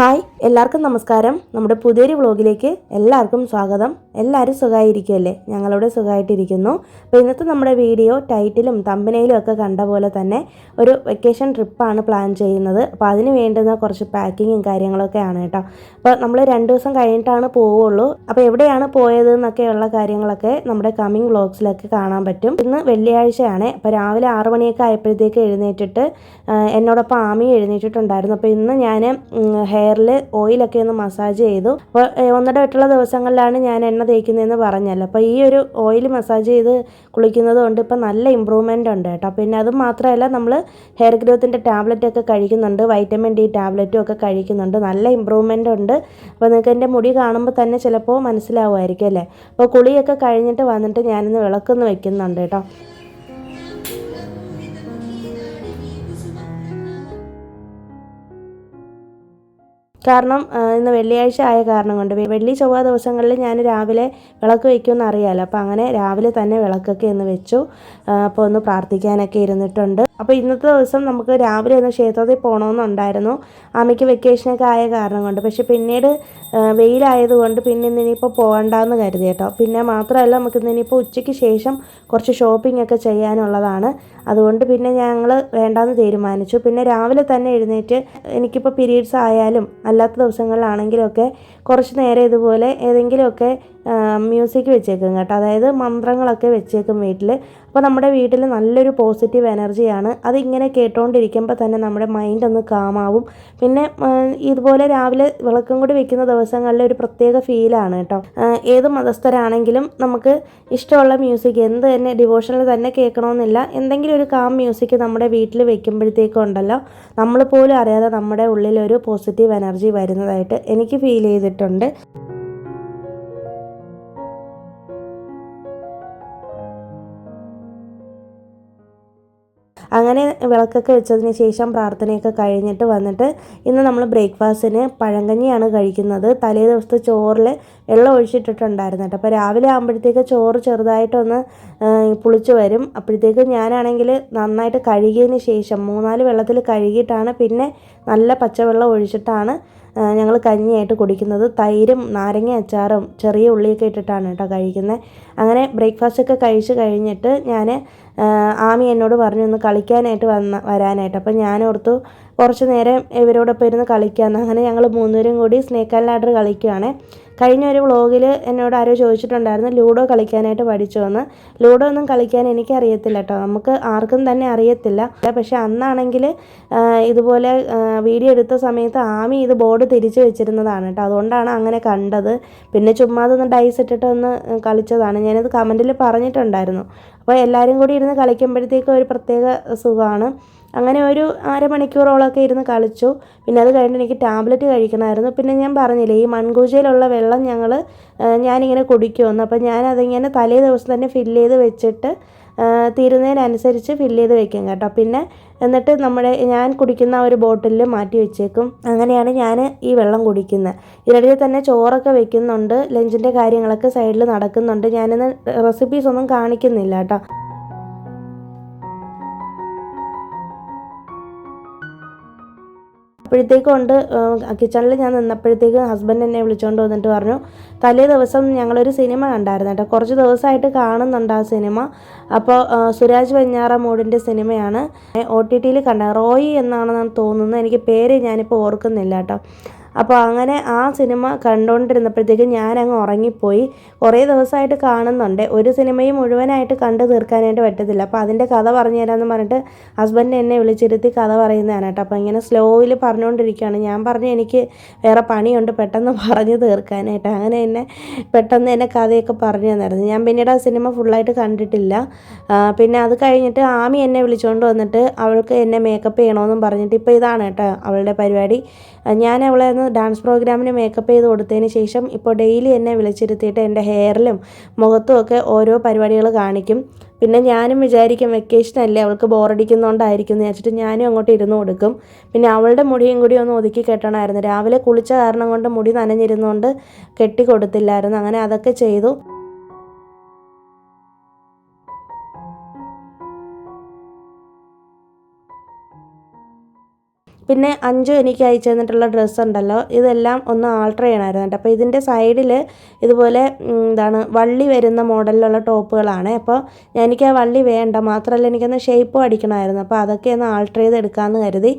Hi എല്ലാവർക്കും നമസ്കാരം. നമ്മുടെ പുതിയൊരു വ്ളോഗിലേക്ക് എല്ലാവർക്കും സ്വാഗതം. എല്ലാവരും സുഖമായിരിക്കുമല്ലേ? ഞങ്ങളിവിടെ സുഖമായിട്ടിരിക്കുന്നു. അപ്പോൾ ഇന്നത്തെ നമ്മുടെ വീഡിയോ ടൈറ്റിലും തമ്പനയിലും ഒക്കെ കണ്ട പോലെ തന്നെ ഒരു വെക്കേഷൻ ട്രിപ്പാണ് പ്ലാൻ ചെയ്യുന്നത്. അപ്പോൾ അതിന് വേണ്ടുന്ന കുറച്ച് പാക്കിങ്ങും കാര്യങ്ങളൊക്കെയാണ് കേട്ടോ. അപ്പോൾ നമ്മൾ 2 ദിവസം കഴിഞ്ഞിട്ടാണ് പോവുള്ളൂ. അപ്പോൾ എവിടെയാണ് പോയത് എന്നൊക്കെയുള്ള കാര്യങ്ങളൊക്കെ നമ്മുടെ കമ്മിങ് വ്ളോഗ്സിലൊക്കെ കാണാൻ പറ്റും. ഇന്ന് വെള്ളിയാഴ്ചയാണ്. അപ്പോൾ രാവിലെ 6 മണിയൊക്കെ ആയപ്പോഴത്തേക്ക് എഴുന്നേറ്റിട്ട് എന്നോടൊപ്പം ആമി എഴുന്നേറ്റിട്ടുണ്ടായിരുന്നു. അപ്പോൾ ഇന്ന് ഞാൻ ഹെയറിൽ ഓയിലൊക്കെ ഒന്ന് മസാജ് ചെയ്തു. അപ്പോൾ ഒന്നിടവിട്ടുള്ള ദിവസങ്ങളിലാണ് ഞാൻ എണ്ണ തേക്കുന്നതെന്ന് പറഞ്ഞല്ലോ. അപ്പോൾ ഈ ഒരു ഓയിൽ മസാജ് ചെയ്ത് കുളിക്കുന്നത് കൊണ്ട് ഇപ്പം നല്ല ഇമ്പ്രൂവ്മെൻ്റ് ഉണ്ട് കേട്ടോ. പിന്നെ അത് മാത്രമല്ല, നമ്മൾ ഹെയർ ഗ്രോത്തിൻ്റെ ടാബ്ലറ്റൊക്കെ കഴിക്കുന്നുണ്ട്, വൈറ്റമിൻ ഡി ടാബ്ലറ്റും ഒക്കെ കഴിക്കുന്നുണ്ട്. നല്ല ഇമ്പ്രൂവ്മെൻ്റ് ഉണ്ട്. അപ്പോൾ നിങ്ങൾക്ക് എൻ്റെ മുടി കാണുമ്പോൾ തന്നെ ചിലപ്പോൾ മനസ്സിലാവുമായിരിക്കും അല്ലേ. അപ്പോൾ കുളിയൊക്കെ കഴിഞ്ഞിട്ട് വന്നിട്ട് ഞാനിന്ന് വിളക്കൊന്ന് വെക്കുന്നുണ്ട് കേട്ടോ. കാരണം ഇന്ന് വെള്ളിയാഴ്ച ആയ കാരണം കൊണ്ട് വെള്ളി ചൊവ്വ ദിവസങ്ങളിൽ ഞാൻ രാവിലെ വിളക്ക് വയ്ക്കുമെന്ന് അറിയാമല്ലോ. അപ്പോൾ അങ്ങനെ രാവിലെ തന്നെ വിളക്കൊക്കെ ഒന്ന് വെച്ചു. അപ്പോൾ ഒന്ന് പ്രാർത്ഥിക്കാനൊക്കെ ഇരുന്നിട്ടുണ്ട്. അപ്പോൾ ഇന്നത്തെ ദിവസം നമുക്ക് രാവിലെ ഒന്ന് ക്ഷേത്രത്തിൽ പോകണമെന്നുണ്ടായിരുന്നു, ആമയ്ക്ക് വെക്കേഷനൊക്കെ ആയ കാരണം കൊണ്ട്. പക്ഷെ പിന്നീട് വെയിലായതുകൊണ്ട് പിന്നെ ഇന്നിനിപ്പോൾ പോകണ്ടെന്ന് കരുതി കേട്ടോ. പിന്നെ മാത്രമല്ല, നമുക്ക് ഇന്നിനിപ്പോൾ ഉച്ചയ്ക്ക് ശേഷം കുറച്ച് ഷോപ്പിംഗ് ഒക്കെ ചെയ്യാനുള്ളതാണ്. അതുകൊണ്ട് പിന്നെ ഞങ്ങൾ വേണ്ടാന്ന് തീരുമാനിച്ചു. പിന്നെ രാവിലെ തന്നെ എഴുന്നേറ്റ് എനിക്കിപ്പോൾ പീരീഡ്സ് ആയാലും അല്ലാത്ത ദിവസങ്ങളിലാണെങ്കിലുമൊക്കെ കുറച്ച് നേരം ഇതുപോലെ ഏതെങ്കിലുമൊക്കെ മ്യൂസിക് വെച്ചേക്കും കേട്ടോ. അതായത് മന്ത്രങ്ങളൊക്കെ വെച്ചേക്കും വീട്ടിൽ. അപ്പോൾ നമ്മുടെ വീട്ടിൽ നല്ലൊരു പോസിറ്റീവ് എനർജിയാണ്. അതിങ്ങനെ കേട്ടുകൊണ്ടിരിക്കുമ്പോൾ തന്നെ നമ്മുടെ മൈൻഡ് ഒന്ന് കാമാവും. പിന്നെ ഇതുപോലെ രാവിലെ വിളക്കും കൂടി വെക്കുന്ന ദിവസങ്ങളിൽ ഒരു പ്രത്യേക ഫീലാണ് കേട്ടോ. ഏത് മതസ്ഥരാണെങ്കിലും നമുക്ക് ഇഷ്ടമുള്ള മ്യൂസിക് എന്ത് തന്നെ ഡിവോഷണൽ തന്നെ കേൾക്കണമെന്നില്ല, എന്തെങ്കിലും ഒരു കാം മ്യൂസിക് നമ്മുടെ വീട്ടിൽ വെക്കുമ്പോഴത്തേക്കും ഉണ്ടല്ലോ, നമ്മൾ പോലും അറിയാതെ നമ്മുടെ ഉള്ളിലൊരു പോസിറ്റീവ് എനർജി വരുന്നതായിട്ട് എനിക്ക് ഫീൽ ചെയ്തിട്ടുണ്ട്. അങ്ങനെ വിളക്കൊക്കെ വെച്ചതിന് ശേഷം പ്രാർത്ഥനയൊക്കെ കഴിഞ്ഞിട്ട് വന്നിട്ട് ഇന്ന് നമ്മൾ ബ്രേക്ക്ഫാസ്റ്റിന് പഴങ്കഞ്ഞിയാണ് കഴിക്കുന്നത്. തലേ ദിവസത്തെ ചോറിൽ വെള്ളം ഒഴിച്ചിട്ടിട്ടുണ്ടായിരുന്നു കേട്ടോ. അപ്പോൾ രാവിലെ ആകുമ്പോഴത്തേക്ക് ചോറ് ചെറുതായിട്ടൊന്ന് പുളിച്ച് വരും. അപ്പോഴത്തേക്ക് ഞാനാണെങ്കിൽ നന്നായിട്ട് കഴുകിയതിന് ശേഷം 3-4 വെള്ളത്തിൽ കഴുകിയിട്ടാണ് പിന്നെ നല്ല പച്ചവെള്ളം ഒഴിച്ചിട്ടാണ് ഞങ്ങൾ കഞ്ഞിയായിട്ട് കുടിക്കുന്നത്. തൈരും നാരങ്ങ അച്ചാറും ചെറിയ ഉള്ളിയൊക്കെ ഇട്ടിട്ടാണ് കേട്ടോ കഴിക്കുന്നത്. അങ്ങനെ ബ്രേക്ക്ഫാസ്റ്റൊക്കെ കഴിച്ച് കഴിഞ്ഞിട്ട് ഞാൻ ആമി എന്നോട് പറഞ്ഞു ഒന്ന് കളിക്കാനായിട്ട് വരാനായിട്ട്. അപ്പം ഞാനോർത്തു കുറച്ച് നേരം ഇവരോടൊപ്പം ഇരുന്ന് കളിക്കാമെന്ന്. അങ്ങനെ ഞങ്ങൾ 3 പേരും കൂടി സ്നേക്ക് ആൻഡ് ലാഡർ കളിക്കുകയാണ്. കഴിഞ്ഞ ഒരു വ്ളോഗിൽ എന്നോട് ആരോ ചോദിച്ചിട്ടുണ്ടായിരുന്നു ലൂഡോ കളിക്കാനായിട്ട് പഠിച്ചോന്ന്. ലൂഡോ ഒന്നും കളിക്കാൻ എനിക്കറിയത്തില്ല കേട്ടോ, നമുക്ക് ആർക്കും തന്നെ അറിയത്തില്ല. പക്ഷെ അന്നാണെങ്കിൽ ഇതുപോലെ വീഡിയോ എടുത്ത സമയത്ത് ആമി ഇത് ബോർഡ് തിരിച്ച് വെച്ചിരുന്നതാണ് കേട്ടോ. അതുകൊണ്ടാണ് അങ്ങനെ കണ്ടത്. പിന്നെ ചുമ്മാ അതൊന്ന് ഡൈസ് ഇട്ടിട്ട് ഒന്ന് കളിച്ചതാണ്. ഞാനത് കമൻറ്റിൽ പറഞ്ഞിട്ടുണ്ടായിരുന്നു. അപ്പോൾ എല്ലാവരും കൂടി ഇരുന്ന് കളിക്കുമ്പോഴത്തേക്കും ഒരു പ്രത്യേക സുഖമാണ്. അങ്ങനെ ഒരു അരമണിക്കൂറോളമൊക്കെ ഇരുന്ന് കളിച്ചു. പിന്നെ അത് കഴിഞ്ഞ് എനിക്ക് ടാബ്ലറ്റ് കഴിക്കണമായിരുന്നു. പിന്നെ ഞാൻ പറഞ്ഞില്ലേ, ഈ മൺകൂജയിലുള്ള വെള്ളം ഞാനിങ്ങനെ കുടിക്കുമെന്ന്. അപ്പോൾ ഞാനതിങ്ങനെ തലേ ദിവസം തന്നെ ഫില്ല് ചെയ്ത് വെച്ചിട്ട് തീരുന്നതിനനുസരിച്ച് ഫില്ല് ചെയ്ത് വെക്കും കേട്ടോ. പിന്നെ എന്നിട്ട് ഞാൻ കുടിക്കുന്ന ഒരു ബോട്ടിലിൽ മാറ്റി വെച്ചേക്കും. അങ്ങനെയാണ് ഞാൻ ഈ വെള്ളം കുടിക്കുന്നത്. ഇതിനിടയിൽ തന്നെ ചോറൊക്കെ വെക്കുന്നുണ്ട്, ലഞ്ചിൻ്റെ കാര്യങ്ങളൊക്കെ സൈഡിൽ നടക്കുന്നുണ്ട്. ഞാനിന്ന് റെസിപ്പീസ് ഒന്നും കാണിക്കുന്നില്ല കേട്ടോ. അപ്പോഴത്തേക്കുണ്ട് കിച്ചണിൽ ഞാൻ നിന്നപ്പോഴത്തേക്ക് ഹസ്ബൻഡ് എന്നെ വിളിച്ചുകൊണ്ട് വന്നിട്ട് പറഞ്ഞു, തലേ ദിവസം ഞങ്ങളൊരു സിനിമ കണ്ടായിരുന്നു കേട്ടോ. കുറച്ച് ദിവസമായിട്ട് കാണുന്നുണ്ട് ആ സിനിമ. അപ്പോൾ സുരാജ് വെഞ്ഞാറമൂടിൻ്റെ സിനിമയാണ്. OTTയിൽ കണ്ട റോയി എന്നാണെന്ന് തോന്നുന്നു, എനിക്ക് പേര് ഞാനിപ്പോൾ ഓർക്കുന്നില്ല കേട്ടോ. അപ്പോൾ അങ്ങനെ ആ സിനിമ കണ്ടുകൊണ്ടിരുന്നപ്പോഴത്തേക്ക് ഞാനങ്ങ് ഉറങ്ങിപ്പോയി. കുറേ ദിവസമായിട്ട് കാണുന്നുണ്ട്, ഒരു സിനിമയും മുഴുവനായിട്ട് കണ്ടു തീർക്കാനായിട്ട് പറ്റത്തില്ല. അപ്പോൾ അതിൻ്റെ കഥ പറഞ്ഞു തരാമെന്ന് പറഞ്ഞിട്ട് ഹസ്ബൻഡ് എന്നെ വിളിച്ചിരുത്തി കഥ പറയുന്നതാണ് കേട്ടോ. അപ്പോൾ ഇങ്ങനെ സ്ലോയിൽ പറഞ്ഞുകൊണ്ടിരിക്കുകയാണ്. ഞാൻ പറഞ്ഞു എനിക്ക് വേറെ പണിയുണ്ട്, പെട്ടെന്ന് പറഞ്ഞു തീർക്കാനായിട്ട്. അങ്ങനെ പെട്ടെന്ന് എന്നെ കഥയൊക്കെ പറഞ്ഞു തന്നായിരുന്നു. ഞാൻ പിന്നീട് ആ സിനിമ ഫുള്ളായിട്ട് കണ്ടിട്ടില്ല. പിന്നെ അത് കഴിഞ്ഞിട്ട് ആമി എന്നെ വിളിച്ചുകൊണ്ട് വന്നിട്ട് അവൾക്ക് എന്നെ മേക്കപ്പ് ചെയ്യണമെന്നും പറഞ്ഞിട്ട് ഇപ്പോൾ ഇതാണ് കേട്ടോ അവളുടെ പരിപാടി. ഞാൻ അവളെ ഡാൻസ് പ്രോഗ്രാമിന് മേക്കപ്പ് ചെയ്ത് കൊടുത്തതിന് ശേഷം ഇപ്പോൾ ഡെയിലി എന്നെ വിളിച്ചിരുത്തിയിട്ട് എൻ്റെ ഹെയറിലും മുഖത്തും ഒക്കെ ഓരോ പരിപാടികൾ കാണിക്കും. പിന്നെ ഞാനും വിചാരിക്കും വെക്കേഷനല്ലേ അവൾക്ക് ബോറടിക്കുന്നതുകൊണ്ടായിരിക്കും എന്ന് വെച്ചിട്ട് ഞാനും അങ്ങോട്ട് ഇരുന്ന് കൊടുക്കും. പിന്നെ അവളുടെ മുടിയും കൂടി ഒന്ന് ഒതുക്കി കെട്ടണമായിരുന്നു. രാവിലെ കുളിച്ച കാരണം കൊണ്ട് മുടി നനഞ്ഞിരുന്നുകൊണ്ട് കെട്ടി കൊടുത്തില്ലായിരുന്നു. അങ്ങനെ അതൊക്കെ ചെയ്തു. പിന്നെ അഞ്ചു എനിക്ക് അയച്ചു തന്നിട്ടുള്ള ഡ്രസ്സ് ഉണ്ടല്ലോ, ഇതെല്ലാം ഒന്ന് ആൾട്ടർ ചെയ്യണമായിരുന്നു കേട്ടോ. അപ്പോൾ ഇതിൻ്റെ സൈഡിൽ ഇതുപോലെ വള്ളി വരുന്ന മോഡലിലുള്ള ടോപ്പുകളാണ്. അപ്പോൾ എനിക്ക് ആ വള്ളി വേണ്ട, മാത്രമല്ല എനിക്കൊന്ന് ഷേപ്പും അടിക്കണമായിരുന്നു. അപ്പോൾ അതൊക്കെ ഒന്ന് ആൾട്ടർ ചെയ്ത് എടുക്കാമെന്ന് കരുതി.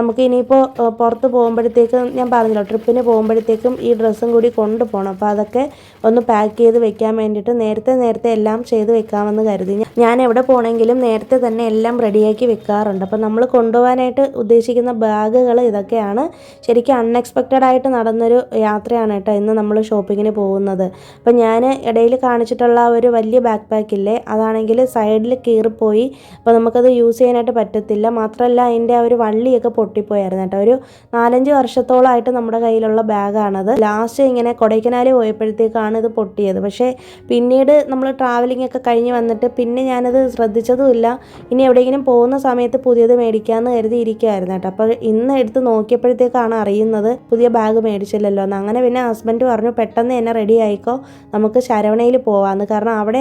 നമുക്ക് ഇനിയിപ്പോൾ പുറത്ത് പോകുമ്പോഴത്തേക്കും ഞാൻ പറഞ്ഞല്ലോ, ട്രിപ്പിന് പോകുമ്പോഴത്തേക്കും ഈ ഡ്രസ്സും കൂടി കൊണ്ടുപോകണം. അപ്പോൾ അതൊക്കെ ഒന്ന് പാക്ക് ചെയ്ത് വെക്കാൻ വേണ്ടിയിട്ട് നേരത്തെ എല്ലാം ചെയ്ത് വെക്കാമെന്ന് കരുതി. ഞാൻ എവിടെ പോകണമെങ്കിലും നേരത്തെ തന്നെ എല്ലാം റെഡിയാക്കി വെക്കാറുണ്ട്. അപ്പോൾ നമ്മൾ കൊണ്ടുപോകാനായിട്ട് ഉദ്ദേശിക്കുന്ന ബാഗുകൾ ഇതൊക്കെയാണ്. ശരിക്കും അൺഎക്സ്പെക്റ്റഡ് ആയിട്ട് നടന്നൊരു യാത്രയാണ് കേട്ടോ ഇന്ന് നമ്മൾ ഷോപ്പിങ്ങിന് പോകുന്നത്. അപ്പോൾ ഞാൻ ഇടയിൽ കാണിച്ചിട്ടുള്ള ഒരു വലിയ ബാക്ക് പാക്കില്ലേ, അതാണെങ്കിൽ സൈഡിൽ കീറിപ്പോയി. അപ്പോൾ നമുക്കത് യൂസ് ചെയ്യാനായിട്ട് പറ്റത്തില്ല. മാത്രമല്ല അതിൻ്റെ ആ ഒരു വള്ളിയൊക്കെ പൊട്ടിപ്പോയായിരുന്നു കേട്ടോ. ഒരു 4-5 വർഷത്തോളമായിട്ട് നമ്മുടെ കയ്യിലുള്ള ബാഗാണത്. ലാസ്റ്റ് ഇങ്ങനെ കൊടൈക്കനാൽ പോയപ്പോഴത്തേക്കാണ് ഇത് പൊട്ടിയത്. പക്ഷേ പിന്നീട് നമ്മൾ ട്രാവലിംഗ് ഒക്കെ കഴിഞ്ഞ് വന്നിട്ട് പിന്നെ ഞാനത് ശ്രദ്ധിച്ചതുമില്ല. ഇനി എവിടെയെങ്കിലും പോകുന്ന സമയത്ത് പുതിയത് മേടിക്കാമെന്ന് കരുതി ഇരിക്കുമായിരുന്നു കേട്ടോ. അപ്പോൾ ഇന്ന് എടുത്ത് നോക്കിയപ്പോഴത്തേക്കാണ് അറിയുന്നത് പുതിയ ബാഗ് മേടിച്ചില്ലല്ലോ എന്ന്. അങ്ങനെ പിന്നെ ഹസ്ബൻഡ് പറഞ്ഞു പെട്ടെന്ന് തന്നെ റെഡി ആയിക്കോ, നമുക്ക് ശരവണയിൽ പോകാമെന്ന്. കാരണം അവിടെ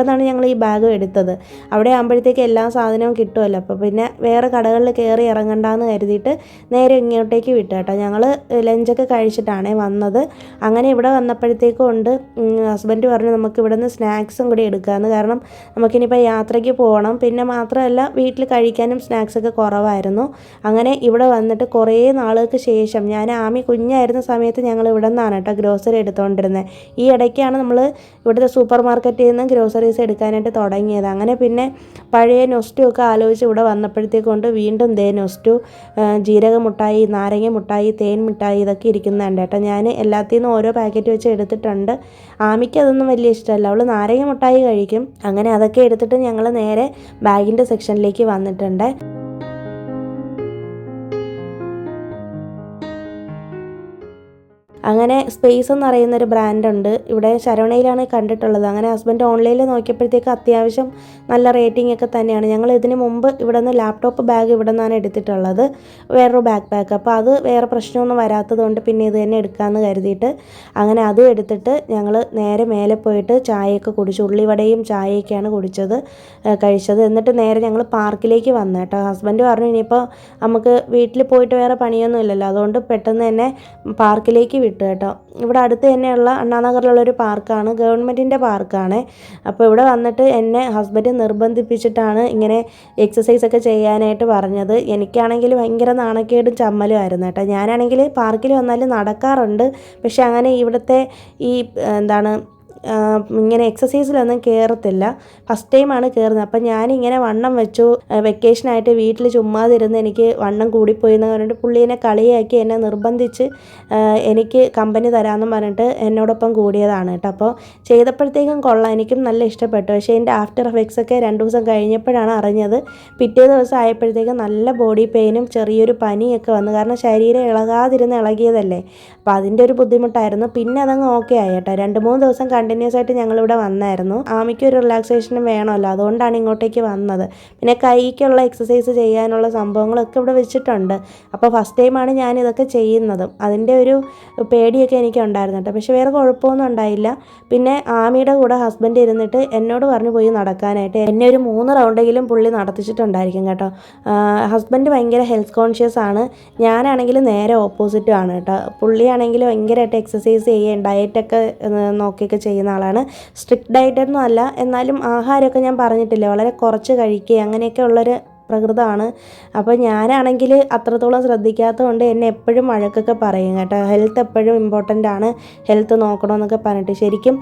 നിന്നാണ് ഞങ്ങൾ ഈ ബാഗ് എടുത്തത്. അവിടെ ആകുമ്പോഴത്തേക്ക് എല്ലാ സാധനവും കിട്ടുമല്ലോ. അപ്പോൾ പിന്നെ വേറെ കടകളിൽ കയറി ഇറങ്ങണ്ടെന്ന് കരുതിയിട്ട് നേരെ ഇങ്ങോട്ടേക്ക് വിട്ടു കേട്ടോ. ഞങ്ങൾ ലഞ്ചൊക്കെ കഴിച്ചിട്ടാണ് വന്നത്. അങ്ങനെ ഇവിടെ വന്നപ്പോഴത്തേക്കും ഉണ്ട് ഹസ്ബൻഡ് പറഞ്ഞു നമുക്ക് ഇവിടെ നിന്ന് സ്നാക്സും കൂടി എടുക്കാമെന്ന്. കാരണം നമുക്കിനിപ്പോൾ യാത്രയ്ക്ക് പോകണം. പിന്നെ മാത്രമല്ല വീട്ടിൽ കഴിക്കാനും സ്നാക്സൊക്കെ കുറവായിരുന്നു. അങ്ങനെ ഇവിടെ വന്നിട്ട് കുറേ നാളുകൾക്ക് ശേഷം, ഞാൻ ആമി കുഞ്ഞായിരുന്ന സമയത്ത് ഞങ്ങൾ ഇവിടെ നിന്നാണ് കേട്ടോ ഗ്രോസറി എടുത്തുകൊണ്ടിരുന്നത്. ഈ ഇടയ്ക്കാണ് നമ്മൾ ഇവിടുത്തെ സൂപ്പർ മാർക്കറ്റിൽ നിന്ന് ഗ്രോസറീസ് എടുക്കാനായിട്ട് തുടങ്ങിയത്. അങ്ങനെ പിന്നെ പഴയ നൊസ്റ്റു ഒക്കെ ആലോചിച്ച് ഇവിടെ വന്നപ്പോഴത്തേക്കൊണ്ട് വീണ്ടും നൊസ്റ്റു, ജീരക മുട്ടായി, നാരങ്ങ മുട്ടായി, തേൻ മിഠായി ഇതൊക്കെ ഇരിക്കുന്നുണ്ട് കേട്ടോ. ഞാൻ എല്ലാത്തിൽ നിന്നും ഓരോ പാക്കറ്റ് വെച്ച് എടുത്തിട്ടുണ്ട്. ആമിക്ക് അതൊന്നും വലിയ ഇഷ്ടമല്ല, അവൾ നാരങ്ങ മുട്ടായി കഴിക്കും. അങ്ങനെ അതൊക്കെ എടുത്തിട്ട് ഞങ്ങൾ നേരെ ബാഗിൻ്റെ സെക്ഷനിലേക്ക് വന്നിട്ടുണ്ട്. അങ്ങനെ സ്പേസ് എന്ന് പറയുന്നൊരു ബ്രാൻഡുണ്ട് ഇവിടെ, ശരവണയിലാണ് കണ്ടിട്ടുള്ളത്. അങ്ങനെ ഹസ്ബൻഡ് ഓൺലൈനിൽ നോക്കിയപ്പോഴത്തേക്ക് അത്യാവശ്യം നല്ല റേറ്റിംഗ് ഒക്കെ തന്നെയാണ്. ഞങ്ങൾ ഇതിന് മുമ്പ് ഇവിടെ നിന്ന് ലാപ്ടോപ്പ് ബാഗ് ഇവിടെ നിന്നാണ് എടുത്തിട്ടുള്ളത്, വേറൊരു ബാക്ക് പാക്ക്. അപ്പോൾ അത് വേറെ പ്രശ്നമൊന്നും വരാത്തതുകൊണ്ട് പിന്നെ ഇത് തന്നെ എടുക്കാമെന്ന് കരുതിയിട്ട് അങ്ങനെ അതും എടുത്തിട്ട് ഞങ്ങൾ നേരെ മേലെ പോയിട്ട് ചായയൊക്കെ കുടിച്ചു. ഉള്ളിവടയും ചായയൊക്കെയാണ് കഴിച്ചത്. എന്നിട്ട് നേരെ ഞങ്ങൾ പാർക്കിലേക്ക് വന്നു കേട്ടോ. ഹസ്ബൻഡ് പറഞ്ഞു ഇനിയിപ്പോൾ നമുക്ക് വീട്ടിൽ പോയിട്ട് വേറെ പണിയൊന്നും ഇല്ലല്ലോ, അതുകൊണ്ട് പെട്ടെന്ന് തന്നെ പാർക്കിലേക്ക് വിട്ടു കേട്ടോ. ഇവിടെ അടുത്ത് തന്നെയുള്ള അണ്ണാനഗറിലുള്ളൊരു പാർക്കാണ്, ഗവൺമെൻറ്റിൻ്റെ പാർക്കാണ്. അപ്പോൾ ഇവിടെ വന്നിട്ട് എന്നെ ഹസ്ബൻഡ് നിർബന്ധിപ്പിച്ചിട്ടാണ് ഇങ്ങനെ എക്സസൈസൊക്കെ ചെയ്യാനായിട്ട് പറഞ്ഞത്. എനിക്കാണെങ്കിൽ ഭയങ്കര നാണക്കേടും ചമ്മലും ആയിരുന്നു കേട്ടോ. ഞാനാണെങ്കിൽ പാർക്കിൽ വന്നാൽ നടക്കാറുണ്ട്, പക്ഷെ അങ്ങനെ ഇവിടുത്തെ ഈ ഇങ്ങനെ എക്സസൈസിലൊന്നും കയറത്തില്ല. ഫസ്റ്റ് ടൈമാണ് കയറുന്നത്. അപ്പം ഞാനിങ്ങനെ വണ്ണം വെച്ചു. വെക്കേഷനായിട്ട് വീട്ടിൽ ചുമ്മാതിരുന്ന് എനിക്ക് വണ്ണം കൂടിപ്പോയി എന്ന് പറഞ്ഞിട്ട് പുള്ളീനെ കളിയാക്കി എന്നെ നിർബന്ധിച്ച് എനിക്ക് കമ്പനി തരാമെന്ന് പറഞ്ഞിട്ട് എന്നോടൊപ്പം കൂടിയതാണ് കേട്ടോ. അപ്പോൾ ചെയ്തപ്പോഴത്തേക്കും കൊള്ളാം, എനിക്കും നല്ല ഇഷ്ടപ്പെട്ടു. പക്ഷേ എൻ്റെ ആഫ്റ്റർ എഫക്ട്സ് ഒക്കെ 2 ദിവസം കഴിഞ്ഞപ്പോഴാണ് അറിഞ്ഞത്. പിറ്റേ ദിവസം ആയപ്പോഴത്തേക്കും നല്ല ബോഡി പെയിനും ചെറിയൊരു പനിയൊക്കെ വന്നു. കാരണം ശരീരം ഇളകിയതല്ലേ, അപ്പോൾ അതിൻ്റെ ഒരു ബുദ്ധിമുട്ടായിരുന്നു. പിന്നെ അതങ്ങ് ഓക്കെ ആയി കേട്ടോ. 2-3 ദിവസം കണ്ടിന്യൂസ് ആയിട്ട് ഞങ്ങളിവിടെ വന്നായിരുന്നു. ആമിക്ക് ഒരു റിലാക്സേഷനും വേണമല്ലോ, അതുകൊണ്ടാണ് ഇങ്ങോട്ടേക്ക് വന്നത്. പിന്നെ കൈക്കുള്ള എക്സസൈസ് ചെയ്യാനുള്ള സംഭവങ്ങളൊക്കെ ഇവിടെ വെച്ചിട്ടുണ്ട്. അപ്പോൾ ഫസ്റ്റ് ടൈമാണ് ഞാൻ ഇതൊക്കെ ചെയ്യുന്നത്. അതിൻ്റെ ഒരു പേടിയൊക്കെ എനിക്ക് ഉണ്ടായിരുന്നു കേട്ടോ. പക്ഷെ വേറെ കുഴപ്പമൊന്നും ഉണ്ടായില്ല. പിന്നെ ആമിയുടെ കൂടെ ഹസ്ബൻഡ് ഇരുന്നിട്ട് എന്നോട് പറഞ്ഞു പോയി നടക്കാനായിട്ട്. എന്നെ ഒരു 3 റൗണ്ടെങ്കിലും പുള്ളി നടത്തിച്ചിട്ടുണ്ടായിരിക്കും കേട്ടോ. ഹസ്ബൻഡ് ഭയങ്കര ഹെൽത്ത് കോൺഷ്യസ് ആണ്, ഞാനാണെങ്കിൽ നേരെ ഓപ്പോസിറ്റും ആണ് കേട്ടോ. പുള്ളിയാണെങ്കിൽ ഭയങ്കരമായിട്ട് എക്സസൈസ് ചെയ്യുകയും ഡയറ്റൊക്കെ നോക്കിയൊക്കെ ചെയ്യുന്ന ആളാണ്. സ്ട്രിക്റ്റ് ഡയറ്റൊന്നും അല്ല, എന്നാലും ആഹാരമൊക്കെ ഞാൻ പറഞ്ഞിട്ടില്ലേ വളരെ കുറച്ച് കഴിക്കുക അങ്ങനെയൊക്കെ ഉള്ളൊരു പ്രകൃതമാണ്. അപ്പോൾ ഞാനാണെങ്കിൽ അത്രത്തോളം ശ്രദ്ധിക്കാത്തതുകൊണ്ട് എന്നെ എപ്പോഴും വഴക്കൊക്കെ പറയും കേട്ടോ. ഹെൽത്ത് എപ്പോഴും ഇമ്പോർട്ടൻ്റ് ആണ്, ഹെൽത്ത് നോക്കണമെന്നൊക്കെ പറഞ്ഞിട്ട്. ശരിക്കും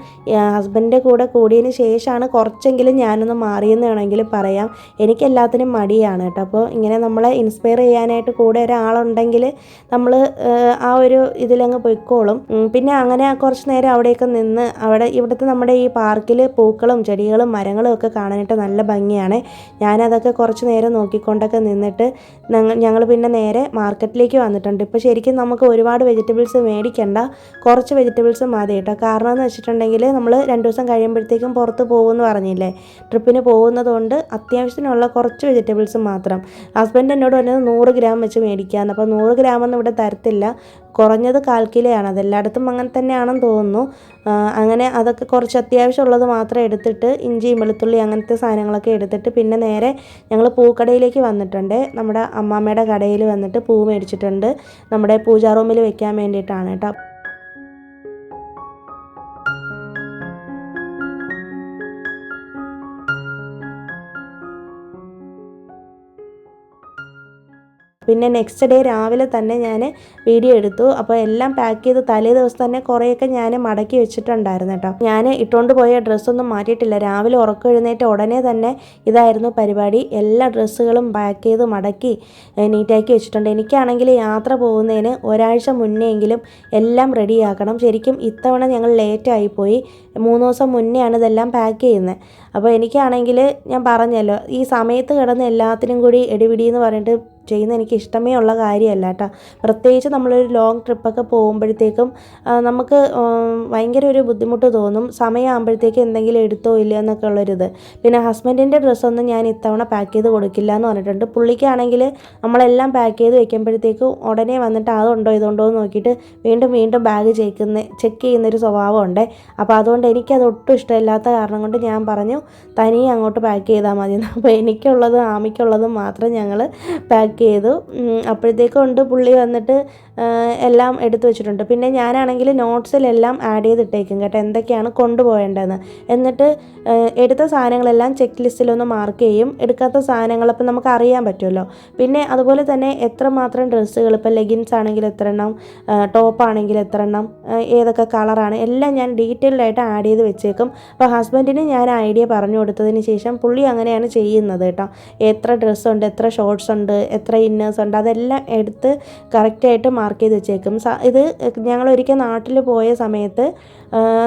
ഹസ്ബൻഡിൻ്റെ കൂടെ കൂടിയതിന് ശേഷമാണ് കുറച്ചെങ്കിലും ഞാനൊന്ന് മാറിയെന്ന് വേണമെങ്കിൽ പറയാം. എനിക്കെല്ലാത്തിനും മടിയാണ് കേട്ടോ. അപ്പോൾ ഇങ്ങനെ നമ്മളെ ഇൻസ്പയർ ചെയ്യാനായിട്ട് കൂടെ ഒരാളുണ്ടെങ്കിൽ നമ്മൾ ആ ഒരു ഇതിലങ്ങ് പൊയ്ക്കോളും. പിന്നെ അങ്ങനെ കുറച്ച് നേരം അവിടെയൊക്കെ നിന്ന് ഇവിടുത്തെ നമ്മുടെ ഈ പാർക്കിൽ പൂക്കളും ചെടികളും മരങ്ങളും ഒക്കെ കാണാനായിട്ട് നല്ല ഭംഗിയാണ്. ഞാനതൊക്കെ കുറച്ച് നേരം നോക്കിക്കൊണ്ടൊക്കെ നിന്നിട്ട് ഞങ്ങൾ പിന്നെ നേരെ മാർക്കറ്റിലേക്ക് വന്നിട്ടുണ്ട്. ഇപ്പോൾ ശരിക്കും നമുക്ക് ഒരുപാട് വെജിറ്റബിൾസ് മേടിക്കണ്ട, കുറച്ച് വെജിറ്റബിൾസ് മതി കേട്ടോ. കാരണം എന്ന് വെച്ചിട്ടുണ്ടെങ്കിൽ നമ്മൾ 2 ദിവസം കഴിയുമ്പോഴത്തേക്കും പുറത്ത് പോകുമെന്ന് പറഞ്ഞില്ലേ, ട്രിപ്പിന് പോകുന്നതുകൊണ്ട് അത്യാവശ്യത്തിനുള്ള കുറച്ച് വെജിറ്റബിൾസ് മാത്രം. ഹസ്ബൻഡ് എന്നോട് പറഞ്ഞത് 100 ഗ്രാം വെച്ച് മേടിക്കാമെന്ന്. അപ്പോൾ 100 ഗ്രാമൊന്നും ഇവിടെ തരത്തില്ല, കുറഞ്ഞത് 1/4 കിലോയാണ്. അതെല്ലായിടത്തും അങ്ങനെ തന്നെയാണെന്ന് തോന്നുന്നു. അങ്ങനെ അതൊക്കെ കുറച്ച് അത്യാവശ്യമുള്ളത് മാത്രം എടുത്തിട്ട് ഇഞ്ചിയും വെളുത്തുള്ളി അങ്ങനത്തെ സാധനങ്ങളൊക്കെ എടുത്തിട്ട് പിന്നെ നേരെ ഞങ്ങൾ പൂക്കടയിലേക്ക് വന്നിട്ടുണ്ട്. നമ്മുടെ അമ്മാമ്മയുടെ കടയിൽ വന്നിട്ട് പൂ മേടിച്ചിട്ടുണ്ട്. നമ്മുടെ പൂജാ റൂമിൽ വെക്കാൻ വേണ്ടിയിട്ടാണ് കേട്ടോ. പിന്നെ നെക്സ്റ്റ് ഡേ രാവിലെ തന്നെ ഞാൻ വീഡിയോ എടുത്തു. അപ്പോൾ എല്ലാം പാക്ക് ചെയ്ത് തലേ ദിവസം തന്നെ കുറേയൊക്കെ ഞാൻ മടക്കി വെച്ചിട്ടുണ്ടായിരുന്നു കേട്ടോ. ഞാൻ ഇട്ടുകൊണ്ട് പോയ ഡ്രസ്സൊന്നും മാറ്റിയിട്ടില്ല. രാവിലെ ഉറക്കം എഴുന്നേറ്റ് ഉടനെ തന്നെ ഇതായിരുന്നു പരിപാടി. എല്ലാ ഡ്രസ്സുകളും പാക്ക് ചെയ്ത് മടക്കി നീറ്റാക്കി വെച്ചിട്ടുണ്ട്. എനിക്കാണെങ്കിൽ യാത്ര പോകുന്നതിന് ഒരാഴ്ച മുന്നെയെങ്കിലും എല്ലാം റെഡിയാക്കണം. ശരിക്കും ഇത്തവണ ഞങ്ങൾ ലേറ്റായിപ്പോയി. 3 ദിവസം മുന്നെയാണ് ഇതെല്ലാം പാക്ക് ചെയ്യുന്നത്. അപ്പോൾ എനിക്കാണെങ്കിൽ ഞാൻ പറഞ്ഞല്ലോ, ഈ സമയത്ത് കിടന്ന് എല്ലാത്തിനും കൂടി എടിപിടി എന്ന് പറഞ്ഞിട്ട് ചെയ്യുന്നത് എനിക്ക് ഇഷ്ടമേ ഉള്ള കാര്യമല്ല കേട്ടോ. പ്രത്യേകിച്ച് നമ്മളൊരു ലോങ് ട്രിപ്പൊക്കെ പോകുമ്പോഴത്തേക്കും നമുക്ക് ഭയങ്കര ഒരു ബുദ്ധിമുട്ട് തോന്നും. സമയമാകുമ്പോഴത്തേക്ക് എന്തെങ്കിലും എടുത്തോ ഇല്ല എന്നൊക്കെ ഉള്ളൊരിത്. പിന്നെ ഹസ്ബൻഡിൻ്റെ ഡ്രസ്സൊന്നും ഞാൻ ഇത്തവണ പാക്ക് ചെയ്ത് കൊടുക്കില്ല എന്ന് പറഞ്ഞിട്ടുണ്ട്. പുള്ളിക്കാണെങ്കിൽ നമ്മളെല്ലാം പാക്ക് ചെയ്ത് വെക്കുമ്പോഴത്തേക്കും ഉടനെ വന്നിട്ട് അതുണ്ടോ ഇതുണ്ടോ എന്ന് നോക്കിയിട്ട് വീണ്ടും ബാഗ് ചെക്ക് ചെയ്യുന്നൊരു സ്വഭാവമുണ്ട്. അപ്പോൾ അതുകൊണ്ട് എനിക്കത് ഒട്ടും ഇഷ്ടമില്ലാത്ത കാരണം കൊണ്ട് ഞാൻ പറഞ്ഞു തനിയെ അങ്ങോട്ട് പാക്ക് ചെയ്താൽ മതി. അപ്പോൾ എനിക്കുള്ളതും ആമിക്കുള്ളതും മാത്രം ഞങ്ങൾ പാക്ക് ചെയ്തു. അപ്പോഴത്തേക്കും ഉണ്ട് പുള്ളി വന്നിട്ട് എല്ലാം എടുത്തു വെച്ചിട്ടുണ്ട്. പിന്നെ ഞാനാണെങ്കിൽ നോട്ട്സിലെല്ലാം ആഡ് ചെയ്തിട്ടേക്കും കേട്ടോ, എന്തൊക്കെയാണ് കൊണ്ടുപോകേണ്ടതെന്ന്. എന്നിട്ട് എടുത്ത സാധനങ്ങളെല്ലാം ചെക്ക് ലിസ്റ്റിലൊന്ന് മാർക്ക് ചെയ്യും. എടുക്കാത്ത സാധനങ്ങൾ അപ്പം നമുക്ക് അറിയാൻ പറ്റുമല്ലോ. പിന്നെ അതുപോലെ തന്നെ എത്രമാത്രം ഡ്രസ്സുകൾ, ഇപ്പോൾ ലെഗിൻസ് ആണെങ്കിൽ എത്ര എണ്ണം, ടോപ്പാണെങ്കിൽ എത്ര എണ്ണം, ഏതൊക്കെ കളറാണ്, എല്ലാം ഞാൻ ഡീറ്റെയിൽഡ് ആയിട്ട് ആഡ് ചെയ്ത് വെച്ചേക്കും. അപ്പോൾ ഹസ്ബൻഡിന് ഞാൻ ഐഡിയ പറഞ്ഞു കൊടുത്തതിന് ശേഷം പുള്ളി അങ്ങനെയാണ് ചെയ്യുന്നത് കേട്ടോ. എത്ര ഡ്രസ്സുണ്ട്, എത്ര ഷോർട്ട്സ് ഉണ്ട്, എത്ര ഇന്നേഴ്സ് ഉണ്ട്, അതെല്ലാം എടുത്ത് കറക്റ്റായിട്ട് മാർക്ക് ചെയ്ത് വെച്ചേക്കും. ഇത് ഞങ്ങളൊരിക്കൽ നാട്ടിൽ പോയ സമയത്ത്,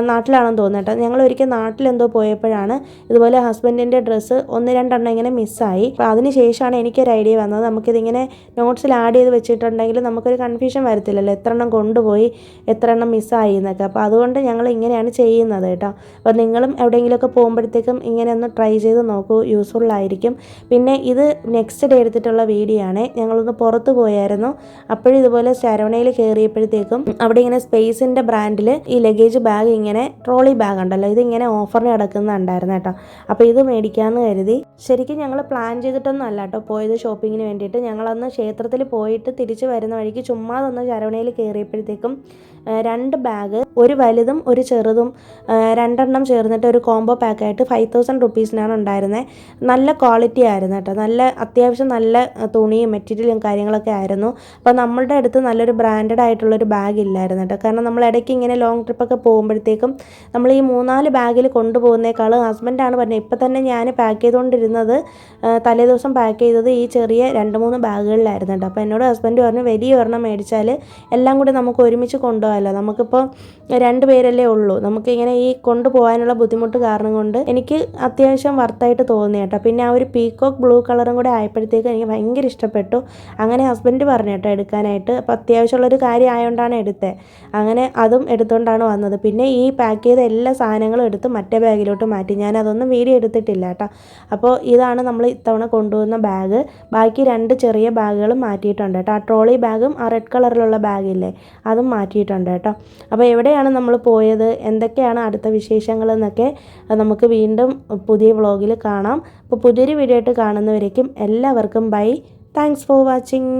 നാട്ടിലാണെന്ന് തോന്നുന്നു കേട്ടോ, ഞങ്ങളൊരിക്കൽ നാട്ടിലെന്തോ പോയപ്പോഴാണ് ഇതുപോലെ ഹസ്ബൻഡിൻ്റെ ഡ്രസ്സ് 1-2 ഇങ്ങനെ മിസ്സായി. അപ്പോൾ അതിന് ശേഷമാണ് എനിക്കൊരു ഐഡിയ വന്നത്, നമുക്കിതിങ്ങനെ നോട്ട്സിൽ ആഡ് ചെയ്ത് വെച്ചിട്ടുണ്ടെങ്കിൽ നമുക്കൊരു കൺഫ്യൂഷൻ വരത്തില്ലല്ലോ, എത്ര എണ്ണം കൊണ്ടുപോയി എത്ര എണ്ണം മിസ്സായി എന്നൊക്കെ. അപ്പോൾ അതുകൊണ്ട് ഞങ്ങൾ ഇങ്ങനെയാണ് ചെയ്യുന്നത് കേട്ടോ. അപ്പോൾ നിങ്ങളും എവിടെയെങ്കിലുമൊക്കെ പോകുമ്പോഴത്തേക്കും ഇങ്ങനെ ഒന്ന് ട്രൈ ചെയ്ത് നോക്കൂ, യൂസ്ഫുള്ളായിരിക്കും. പിന്നെ ഇത് നെക്സ്റ്റ് ഡേ എടുത്തിട്ടുള്ള വീഡിയോ ആണ്. ഞങ്ങളൊന്ന് പുറത്ത് പോയായിരുന്നു. അപ്പോഴും ഇതുപോലെ ശരവണയിൽ കയറിയപ്പോഴത്തേക്കും അവിടെ ഇങ്ങനെ സ്പേസിൻ്റെ ബ്രാൻഡിൽ ഈ ലഗേജ് ബാഗ്, ഇങ്ങനെ ട്രോളി ബാഗ് ഉണ്ടല്ലോ, ഇതിങ്ങനെ ഓഫറിന് കിടക്കുന്നുണ്ടായിരുന്നു കേട്ടോ. അപ്പോൾ ഇത് മേടിക്കാമെന്ന് കരുതി. ശരിക്കും ഞങ്ങൾ പ്ലാൻ ചെയ്തിട്ടൊന്നും അല്ല കേട്ടോ പോയത് ഷോപ്പിങ്ങിന് വേണ്ടിയിട്ട്. ഞങ്ങളന്ന് ക്ഷേത്രത്തിൽ പോയിട്ട് തിരിച്ച് വരുന്ന വഴിക്ക് ചുമ്മാതൊന്ന് ശരവണയിൽ കയറിയപ്പോഴത്തേക്കും 2 ബാഗ്, ഒരു വലുതും ഒരു ചെറുതും 2 എണ്ണം ചേർന്നിട്ട് ഒരു കോംബോ പാക്കായിട്ട് 5000 റുപ്പീസിനാണ് ഉണ്ടായിരുന്നത്. നല്ല ക്വാളിറ്റി ആയിരുന്നു കേട്ടോ, നല്ല അത്യാവശ്യം നല്ല തുണിയും മെറ്റീരിയലും കാര്യങ്ങളൊക്കെ ആയിരുന്നു. അപ്പോൾ നമ്മളുടെ അടുത്ത് നല്ലൊരു ബ്രാൻഡഡ് ആയിട്ടുള്ളൊരു ബാഗ് ഇല്ലായിരുന്നു കേട്ടോ. കാരണം നമ്മൾ ഇടയ്ക്ക് ഇങ്ങനെ ലോങ് ട്രിപ്പൊക്കെ പോകുമ്പോഴത്തേക്കും നമ്മൾ ഈ 3-4 ബാഗിൽ കൊണ്ടുപോകുന്നേക്കാൾ ഹസ്ബൻഡാണ് പറഞ്ഞത്, ഇപ്പം തന്നെ ഞാൻ പാക്ക് ചെയ്തുകൊണ്ടിരുന്നത്, തലേ ദിവസം പാക്ക് ചെയ്തത് ഈ ചെറിയ 2-3 ബാഗുകളിലായിരുന്നു കേട്ടോ. അപ്പോൾ എന്നോട് ഹസ്ബൻഡ് പറഞ്ഞു വലിയ ഒരെണ്ണം മേടിച്ചാൽ എല്ലാം കൂടി നമുക്ക് ഒരുമിച്ച് കൊണ്ടുപോകാമല്ലോ, നമുക്കിപ്പോൾ 2 പേരല്ലേ ഉള്ളൂ, നമുക്കിങ്ങനെ ഈ കൊണ്ടുപോകാനുള്ള ബുദ്ധിമുട്ട് കാരണം കൊണ്ട് എനിക്ക് അത്യാവശ്യം വർത്തായിട്ട് തോന്നി കേട്ടോ. പിന്നെ ആ ഒരു പീക്കോക്ക് ബ്ലൂ കളറും കൂടെ ആയപ്പോഴത്തേക്കും എനിക്ക് ഭയങ്കര ഇഷ്ടപ്പെട്ടു. അങ്ങനെ ഹസ്ബൻഡ് പറഞ്ഞു കേട്ടോ എടുക്കാനായിട്ട്. അപ്പോൾ അത്യാവശ്യമുള്ളൊരു കാര്യം ആയതുകൊണ്ടാണ് എടുത്തത്. അങ്ങനെ അതും എടുത്തുകൊണ്ടാണ് വന്നത്. പിന്നെ ഈ പാക്ക് ചെയ്ത എല്ലാ സാധനങ്ങളും എടുത്ത് മറ്റേ ബാഗിലോട്ട് മാറ്റി. ഞാൻ അതൊന്നും വീഡിയോ എടുത്തിട്ടില്ല കേട്ടോ. അപ്പോൾ ഇതാണ് നമ്മൾ ഇത്തവണ കൊണ്ടുവന്ന ബാഗ്. ബാക്കി 2 ചെറിയ ബാഗുകളും മാറ്റിയിട്ടുണ്ട് കേട്ടോ. ആ ട്രോളി ബാഗും ആ റെഡ് കളറിലുള്ള ബാഗില്ലേ അതും മാറ്റിയിട്ടുണ്ട് കേട്ടോ. അപ്പോൾ എവിടെയാണ് നമ്മൾ പോയത്, എന്തൊക്കെയാണ് അടുത്ത വിശേഷങ്ങൾ എന്നൊക്കെ നമുക്ക് വീണ്ടും പുതിയ വ്ളോഗിൽ കാണാം. അപ്പോൾ പുതിയൊരു വീഡിയോ ആയിട്ട് കാണുന്നവരേക്കും എല്ലാവർക്കും ബൈ. Thanks for watching.